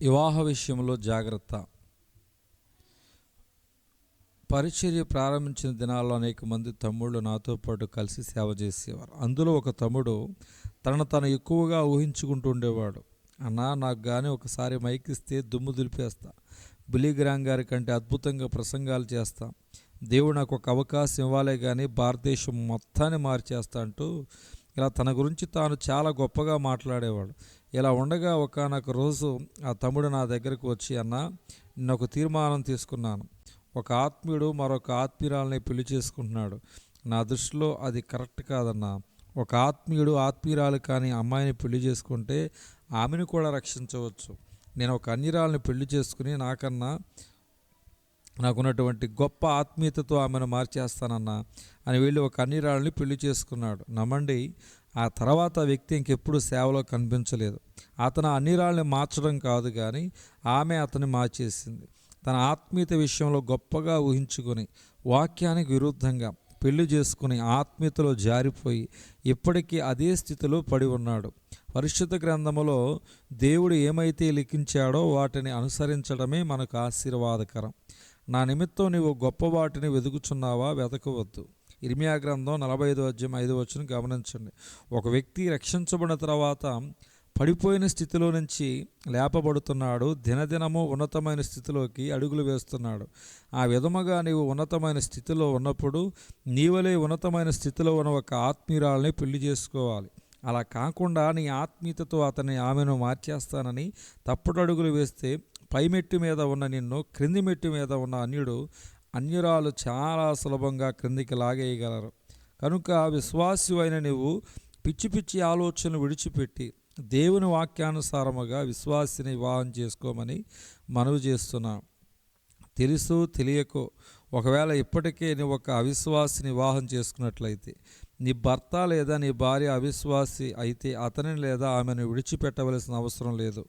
వివాహ విషయంలో జాగ్రత్త. పరిచర్య ప్రారంభించిన దినాల్లో అనేక మంది తమ్ముళ్ళు నాతో పాటు కలిసి సేవ చేసేవారు. అందులో ఒక తమ్ముడు తను ఎక్కువగా ఊహించుకుంటూ ఉండేవాడు. అన్నా, నాకు కానీ ఒకసారి మైక్ ఇస్తే దుమ్ము దులిపేస్తా, బిలీగ్రామ్ గారి కంటే అద్భుతంగా ప్రసంగాలు చేస్తా, దేవుడు నాకు ఒక అవకాశం ఇవ్వాలే కానీ భారతదేశం మొత్తాన్ని మార్చేస్తా అంటూ ఇలా తన గురించి తాను చాలా గొప్పగా మాట్లాడేవాడు. ఇలా ఉండగా ఒకానొక రోజు ఆ తమ్ముడు నా దగ్గరకు వచ్చి, అన్నా, నేను ఒక తీర్మానం తీసుకున్నాను. ఒక ఆత్మీయుడు మరొక ఆత్మీయురాలని పెళ్లి చేసుకుంటున్నాడు. నా దృష్టిలో అది కరెక్ట్ కాదన్నా. ఒక ఆత్మీయుడు ఆత్మీయురాలు కానీ అమ్మాయిని పెళ్లి చేసుకుంటే ఆమెను కూడా రక్షించవచ్చు. నేను ఒక అన్యురాలని పెళ్లి చేసుకుని నాకున్నటువంటి గొప్ప ఆత్మీయతతో ఆమెను మార్చేస్తానన్నా అని వెళ్ళి ఒక అన్యురాలని పెళ్లి చేసుకున్నాడు. నమ్మండి, ఆ తర్వాత వ్యక్తి ఇంకెప్పుడు సేవలో కనిపించలేదు. అతను అన్యురాలని మార్చడం కాదు కానీ ఆమె అతన్ని మార్చేసింది. తన ఆత్మీయత విషయంలో గొప్పగా ఊహించుకొని వాక్యానికి విరుద్ధంగా పెళ్లి చేసుకుని ఆత్మీయతలో జారిపోయి ఇప్పటికీ అదే స్థితిలో పడి ఉన్నాడు. పరిశుద్ధ గ్రంథములో దేవుడు ఏమైతే లిఖించాడో వాటిని అనుసరించడమే మనకు ఆశీర్వాదకరం. నా నిమిత్తం నీవు గొప్ప వాటిని వెతుకుచున్నావా? వెతకవద్దు. ఇర్మియా గ్రంథం 45:5 గమనించండి. ఒక వ్యక్తి రక్షించబడిన తర్వాత పడిపోయిన స్థితిలో నుంచి లేపబడుతున్నాడు. దినదినము ఉన్నతమైన స్థితిలోకి అడుగులు వేస్తున్నాడు. ఆ విధముగా నీవు ఉన్నతమైన స్థితిలో ఉన్నప్పుడు నీవలే ఉన్నతమైన స్థితిలో ఉన్న ఒక ఆత్మీయురాలని పెళ్లి చేసుకోవాలి. అలా కాకుండా నీ ఆత్మీయతతో ఆమెను మార్చేస్తానని తప్పుడు అడుగులు వేస్తే పై మెట్టు మీద ఉన్న నిన్ను క్రింది మెట్టు మీద ఉన్న అన్యురాలు చాలా సులభంగా క్రిందికి లాగేయగలరు. కనుక విశ్వాసి అయిన నీవు పిచ్చి పిచ్చి ఆలోచనలు విడిచిపెట్టి దేవుని వాక్యానుసారముగా విశ్వాసిని వివాహం చేసుకోమని మనవి చేస్తున్నాను. తెలుసు తెలియకో ఒకవేళ ఇప్పటికే నువ్వు ఒక అవిశ్వాసిని వివాహం చేసుకున్నట్లయితే, నీ భర్త లేదా నీ భార్య అవిశ్వాసి అయితే అతనిని లేదా ఆమెను విడిచిపెట్టవలసిన అవసరం లేదు.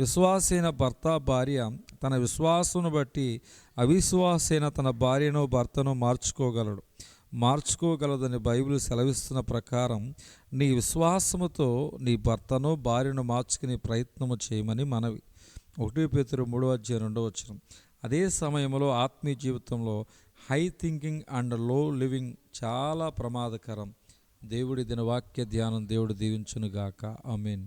విశ్వాసైన భర్త భార్య తన విశ్వాసమును బట్టి అవిశ్వాసైన తన భార్యను భర్తను మార్చుకోగలదని బైబిల్ సెలవిస్తున్న ప్రకారం నీ విశ్వాసముతో నీ భర్తను భార్యను మార్చుకునే ప్రయత్నము చేయమని మనవి. 1 పేతురు 3:2. అదే సమయంలో ఆత్మీయ జీవితంలో హై థింకింగ్ అండ్ లో లివింగ్ చాలా ప్రమాదకరం. దేవుడి దిన వాక్య ధ్యానం దేవుడు దీవించునుగాక. ఆమేన్.